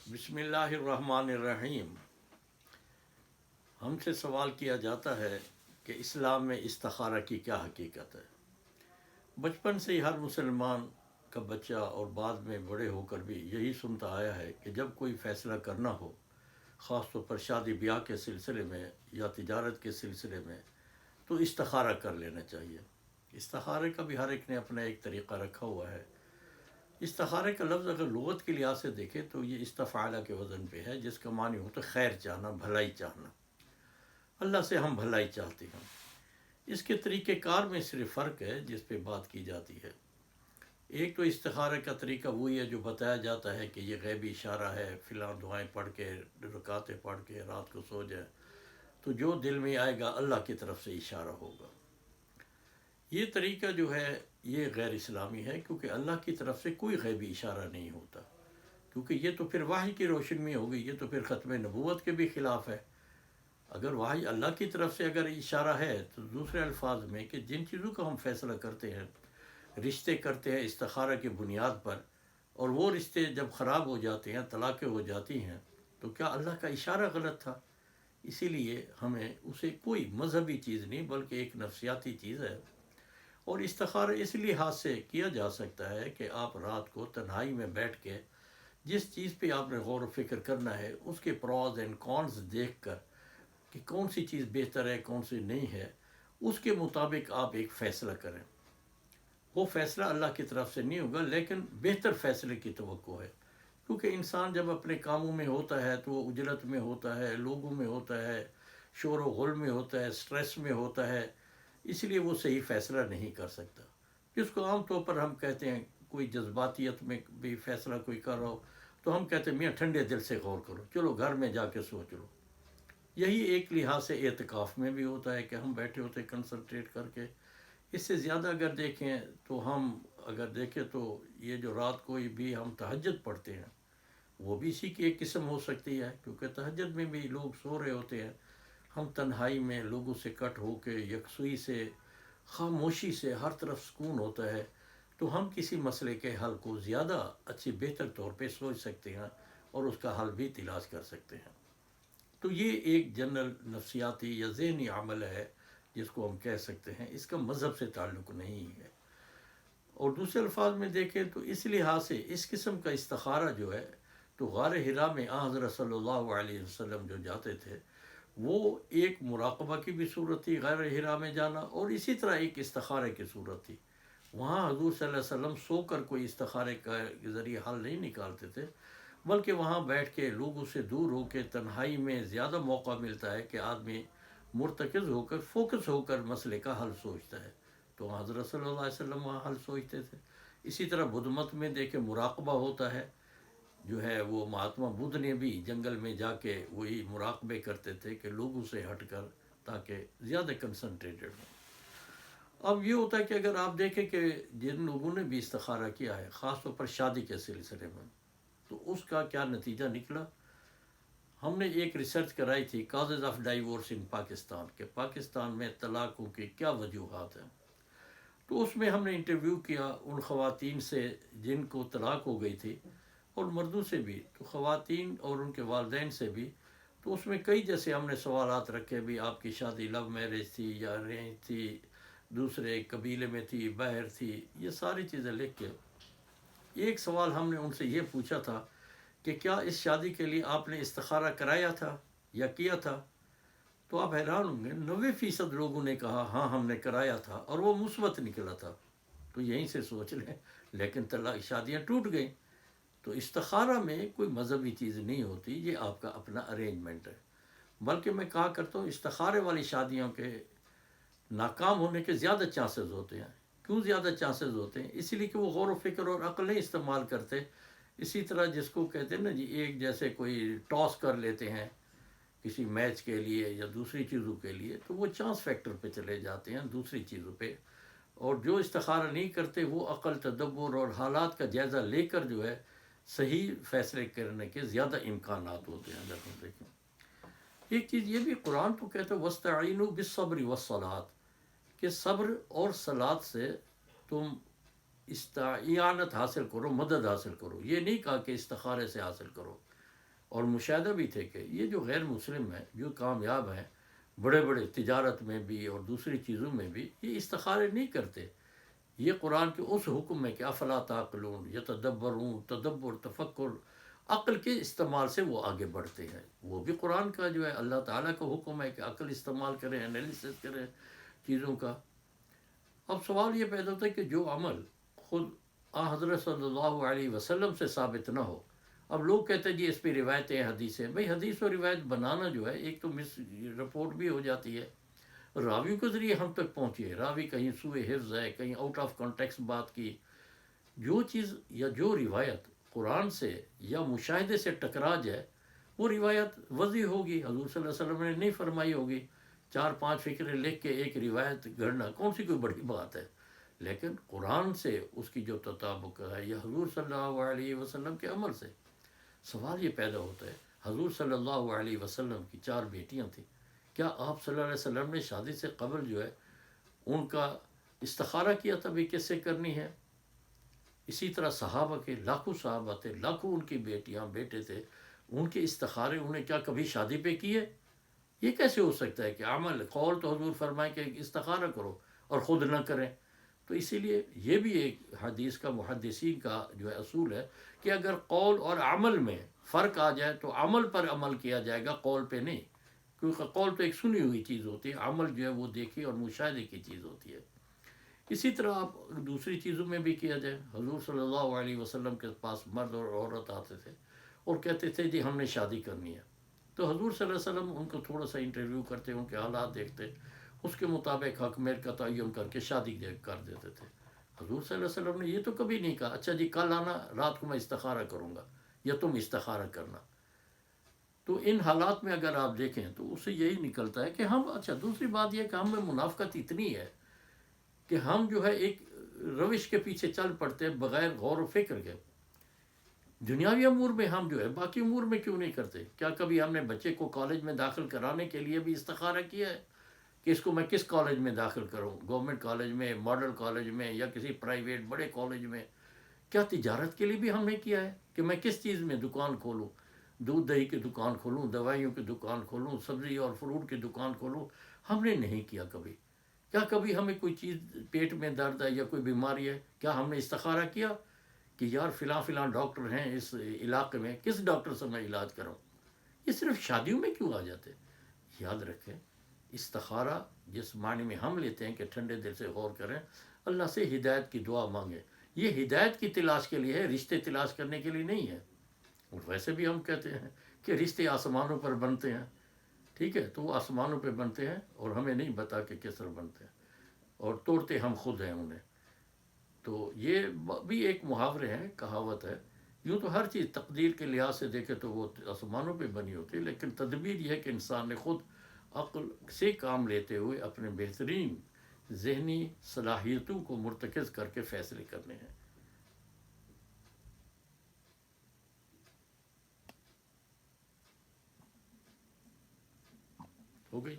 بسم اللہ الرحمن الرحیم۔ ہم سے سوال کیا جاتا ہے کہ اسلام میں استخارہ کی کیا حقیقت ہے۔ بچپن سے ہی ہر مسلمان کا بچہ اور بعد میں بڑے ہو کر بھی یہی سنتا آیا ہے کہ جب کوئی فیصلہ کرنا ہو، خاص طور پر شادی بیاہ کے سلسلے میں یا تجارت کے سلسلے میں، تو استخارہ کر لینا چاہیے۔ استخارے کا بھی ہر ایک نے اپنا ایک طریقہ رکھا ہوا ہے۔ استخارے کا لفظ اگر لغت کے لحاظ سے دیکھیں تو یہ استفعالہ کے وزن پہ ہے، جس کا معنی ہوتا ہے خیر چاہنا، بھلائی چاہنا۔ اللہ سے ہم بھلائی چاہتے ہیں۔ اس کے طریقہ کار میں صرف فرق ہے جس پہ بات کی جاتی ہے۔ ایک تو استخارے کا طریقہ وہی ہے جو بتایا جاتا ہے کہ یہ غیبی اشارہ ہے، فلاں دعائیں پڑھ کے، رکعتیں پڑھ کے رات کو سو جائے تو جو دل میں آئے گا اللہ کی طرف سے اشارہ ہوگا۔ یہ طریقہ جو ہے یہ غیر اسلامی ہے، کیونکہ اللہ کی طرف سے کوئی غیبی اشارہ نہیں ہوتا، کیونکہ یہ تو پھر وحی کی روشنی میں ہوگی، یہ تو پھر ختم نبوت کے بھی خلاف ہے۔ اگر وحی اللہ کی طرف سے اگر اشارہ ہے تو دوسرے الفاظ میں کہ جن چیزوں کا ہم فیصلہ کرتے ہیں، رشتے کرتے ہیں استخارہ کی بنیاد پر، اور وہ رشتے جب خراب ہو جاتے ہیں، طلاقیں ہو جاتی ہیں، تو کیا اللہ کا اشارہ غلط تھا؟ اسی لیے ہمیں اسے کوئی مذہبی چیز نہیں بلکہ ایک نفسیاتی چیز ہے۔ اور استخارہ اس لحاظ سے کیا جا سکتا ہے کہ آپ رات کو تنہائی میں بیٹھ کے جس چیز پہ آپ نے غور و فکر کرنا ہے، اس کے پروز اینڈ کونز دیکھ کر کہ کون سی چیز بہتر ہے کون سی نہیں ہے، اس کے مطابق آپ ایک فیصلہ کریں۔ وہ فیصلہ اللہ کی طرف سے نہیں ہوگا، لیکن بہتر فیصلے کی توقع ہے، کیونکہ انسان جب اپنے کاموں میں ہوتا ہے تو وہ اجلت میں ہوتا ہے، لوگوں میں ہوتا ہے، شور و غل میں ہوتا ہے، سٹریس میں ہوتا ہے، اس لیے وہ صحیح فیصلہ نہیں کر سکتا، جس کو عام طور پر ہم کہتے ہیں کوئی جذباتیت میں بھی فیصلہ کوئی کر رہا ہو تو ہم کہتے ہیں میاں ٹھنڈے دل سے غور کرو، چلو گھر میں جا کے سوچ لو۔ یہی ایک لحاظ سے اعتکاف میں بھی ہوتا ہے کہ ہم بیٹھے ہوتے کنسنٹریٹ کر کے۔ اس سے زیادہ اگر دیکھیں تو ہم اگر دیکھیں تو یہ جو رات کو بھی ہم تہجد پڑھتے ہیں، وہ بھی اسی کی ایک قسم ہو سکتی ہے، کیونکہ تہجد میں بھی لوگ سو رہے ہوتے ہیں، ہم تنہائی میں لوگوں سے کٹ ہو کے یکسوئی سے، خاموشی سے، ہر طرف سکون ہوتا ہے، تو ہم کسی مسئلے کے حل کو زیادہ اچھی بہتر طور پہ سوچ سکتے ہیں اور اس کا حل بھی تلاش کر سکتے ہیں۔ تو یہ ایک جنرل نفسیاتی یا ذہنی عمل ہے جس کو ہم کہہ سکتے ہیں، اس کا مذہب سے تعلق نہیں ہے۔ اور دوسرے الفاظ میں دیکھیں تو اس لحاظ سے اس قسم کا استخارہ جو ہے تو غار حرا میں حضرت صلی اللہ علیہ وسلم جو جاتے تھے، وہ ایک مراقبہ کی بھی صورت تھی غار حرا میں جانا، اور اسی طرح ایک استخارے کی صورت تھی۔ وہاں حضور صلی اللہ علیہ وسلم سو کر کوئی استخارے کا ذریعہ حل نہیں نکالتے تھے، بلکہ وہاں بیٹھ کے لوگوں سے دور ہو کے تنہائی میں زیادہ موقع ملتا ہے کہ آدمی مرتکز ہو کر، فوکس ہو کر مسئلے کا حل سوچتا ہے، تو حضرت صلی اللہ علیہ وسلم وہاں حل سوچتے تھے۔ اسی طرح بدھ مت میں دیکھیں مراقبہ ہوتا ہے، جو ہے وہ مہاتما بدھ نے بھی جنگل میں جا کے وہی مراقبے کرتے تھے کہ لوگوں سے ہٹ کر، تاکہ زیادہ کنسنٹریٹڈ ہوں۔ اب یہ ہوتا ہے کہ اگر آپ دیکھیں کہ جن لوگوں نے بھی استخارہ کیا ہے خاص طور پر شادی کے سلسلے میں، تو اس کا کیا نتیجہ نکلا۔ ہم نے ایک ریسرچ کرائی تھی کازز آف ڈائیورس ان پاکستان، کہ پاکستان میں طلاقوں کی کیا وجوہات ہیں۔ تو اس میں ہم نے انٹرویو کیا ان خواتین سے جن کو طلاق ہو گئی تھی، اور مردوں سے بھی، تو خواتین اور ان کے والدین سے بھی۔ تو اس میں کئی جیسے ہم نے سوالات رکھے بھی، آپ کی شادی لو میرج تھی یا ارینج تھی، دوسرے قبیلے میں تھی، باہر تھی، یہ ساری چیزیں لکھ کے ایک سوال ہم نے ان سے یہ پوچھا تھا کہ کیا اس شادی کے لیے آپ نے استخارہ کرایا تھا یا کیا تھا؟ تو آپ حیران ہوں گے، 90% لوگوں نے کہا ہاں ہم نے کرایا تھا، اور وہ مثبت نکلا تھا۔ تو یہیں سے سوچ لیں، لیکن شادیاں ٹوٹ گئیں۔ تو استخارہ میں کوئی مذہبی چیز نہیں ہوتی، یہ آپ کا اپنا ارینجمنٹ ہے۔ بلکہ میں کہا کرتا ہوں استخارے والی شادیوں کے ناکام ہونے کے زیادہ چانسز ہوتے ہیں۔ کیوں زیادہ چانسز ہوتے ہیں؟ اسی لیے کہ وہ غور و فکر اور عقل نہیں استعمال کرتے۔ اسی طرح جس کو کہتے ہیں نا جی، ایک جیسے کوئی ٹاس کر لیتے ہیں کسی میچ کے لیے یا دوسری چیزوں کے لیے، تو وہ چانس فیکٹر پہ چلے جاتے ہیں دوسری چیزوں پہ، اور جو استخارہ نہیں کرتے وہ عقل، تدبر اور حالات کا جائزہ لے کر جو ہے صحیح فیصلے کرنے کے زیادہ امکانات ہوتے ہیں۔ اگر ہم دیکھیں ایک چیز یہ بھی قرآن تو کہتا ہے وَاسْتَعِینُوا بِالصَّبْرِ وَالصَّلَاةِ، کہ صبر اور صلاۃ سے تم اعانت حاصل کرو، مدد حاصل کرو۔ یہ نہیں کہا کہ استخارے سے حاصل کرو، اور مشاہدہ بھی تھے کہ یہ جو غیر مسلم ہیں جو کامیاب ہیں بڑے بڑے تجارت میں بھی اور دوسری چیزوں میں بھی، یہ استخارے نہیں کرتے. یہ قرآن کے اس حکم میں کہ افلا تعقلون یتدبرون، تدبر تفکر، عقل کے استعمال سے وہ آگے بڑھتے ہیں. وہ بھی قرآن کا جو ہے اللہ تعالیٰ کا حکم ہے کہ عقل استعمال کریں، انالیسس کریں چیزوں کا. اب سوال یہ پیدا ہوتا ہے کہ جو عمل خود حضرت صلی اللہ علیہ وسلم سے ثابت نہ ہو. اب لوگ کہتے ہیں جی اس پہ روایتیں حدیثیں. بھئی حدیث و روایت بنانا جو ہے ایک تو مس رپورٹ بھی ہو جاتی ہے، راویوں کے ذریعے ہم تک پہنچی ہے، راوی کہیں سوء حفظ ہے، کہیں آؤٹ آف کانٹیکس بات کی. جو چیز یا جو روایت قرآن سے یا مشاہدے سے ٹکرا جائے وہ روایت وضعی ہوگی. حضور صلی اللہ علیہ وسلم نے نہیں فرمائی ہوگی. 4-5 فکرے لکھ کے ایک روایت گھڑنا کون سی کوئی بڑی بات ہے. لیکن قرآن سے اس کی جو تطابق ہے یا حضور صلی اللہ علیہ وسلم کے عمل سے. سوال یہ پیدا ہوتا ہے حضور صلی اللہ علیہ وسلم کی 4 بیٹیاں تھیں. کیا آپ صلی اللہ علیہ وسلم نے شادی سے قبل جو ہے ان کا استخارہ کیا تھا بھی کس سے کرنی ہے؟ اسی طرح صحابہ کے لاکھوں صحابہ تھے، لاکھوں ان کی بیٹیاں بیٹے تھے، ان کے استخارے انہیں کیا کبھی شادی پہ کیے؟ یہ کیسے ہو سکتا ہے کہ عمل قول تو حضور فرمائے کہ استخارہ کرو اور خود نہ کریں. تو اسی لیے یہ بھی ایک حدیث کا محدثین کا جو ہے اصول ہے کہ اگر قول اور عمل میں فرق آ جائے تو عمل پر عمل کیا جائے گا، قول پہ نہیں. کیونکہ قول تو ایک سنی ہوئی چیز ہوتی ہے، عمل جو ہے وہ دیکھی اور مشاہدے کی چیز ہوتی ہے. اسی طرح آپ دوسری چیزوں میں بھی کیا جائے. حضور صلی اللہ علیہ وسلم کے پاس مرد اور عورت آتے تھے اور کہتے تھے جی ہم نے شادی کرنی ہے. تو حضور صلی اللہ علیہ وسلم ان کو تھوڑا سا انٹرویو کرتے، ان کے حالات دیکھتے، اس کے مطابق حق مہر کا تعین کر کے شادی کر دیتے تھے. حضور صلی اللہ علیہ وسلم نے یہ تو کبھی نہیں کہا اچھا جی کل آنا رات کو میں استخارہ کروں گا یا تم استخارہ کرنا. تو ان حالات میں اگر آپ دیکھیں تو اس سے یہی نکلتا ہے کہ ہم اچھا دوسری بات یہ کہ ہم میں منافقت اتنی ہے کہ ہم جو ہے ایک روش کے پیچھے چل پڑتے ہیں بغیر غور و فکر کے. دنیاوی امور میں ہم جو ہے باقی امور میں کیوں نہیں کرتے؟ کیا کبھی ہم نے بچے کو کالج میں داخل کرانے کے لیے بھی استخارہ کیا ہے کہ اس کو میں کس کالج میں داخل کروں؟ گورنمنٹ کالج میں، ماڈل کالج میں، یا کسی پرائیویٹ بڑے کالج میں؟ کیا تجارت کے لیے بھی ہم نے کیا ہے کہ میں کس چیز میں دکان کھولوں؟ دودھ دہی کی دکان کھولوں، دوائیوں کی دکان کھولوں، سبزی اور فروٹ کی دکان کھولوں؟ ہم نے نہیں کیا کبھی. کیا کبھی ہمیں کوئی چیز پیٹ میں درد ہے یا کوئی بیماری ہے کیا ہم نے استخارہ کیا کہ یار فلاں ڈاکٹر ہیں اس علاقے میں، کس ڈاکٹر سے میں علاج کراؤں؟ یہ صرف شادیوں میں کیوں آ جاتے؟ یاد رکھیں استخارہ جس معنی میں ہم لیتے ہیں کہ ٹھنڈے دل سے غور کریں، اللہ سے ہدایت کی دعا مانگیں. یہ ہدایت کی تلاش کے لیے ہے، رشتے تلاش کرنے کے لیے نہیں ہے. اور ویسے بھی ہم کہتے ہیں کہ رشتے آسمانوں پر بنتے ہیں. ٹھیک ہے، تو وہ آسمانوں پہ بنتے ہیں اور ہمیں نہیں بتا کہ کس طرح بنتے ہیں، اور توڑتے ہم خود ہیں انہیں. تو یہ بھی ایک محاورے ہیں، کہاوت ہے. یوں تو ہر چیز تقدیر کے لحاظ سے دیکھے تو وہ آسمانوں پہ بنی ہوتی ہے، لیکن تدبیر یہ ہے کہ انسان نے خود عقل سے کام لیتے ہوئے اپنے بہترین ذہنی صلاحیتوں کو مرتکز کر کے فیصلے کرنے ہیں. ہو گئی.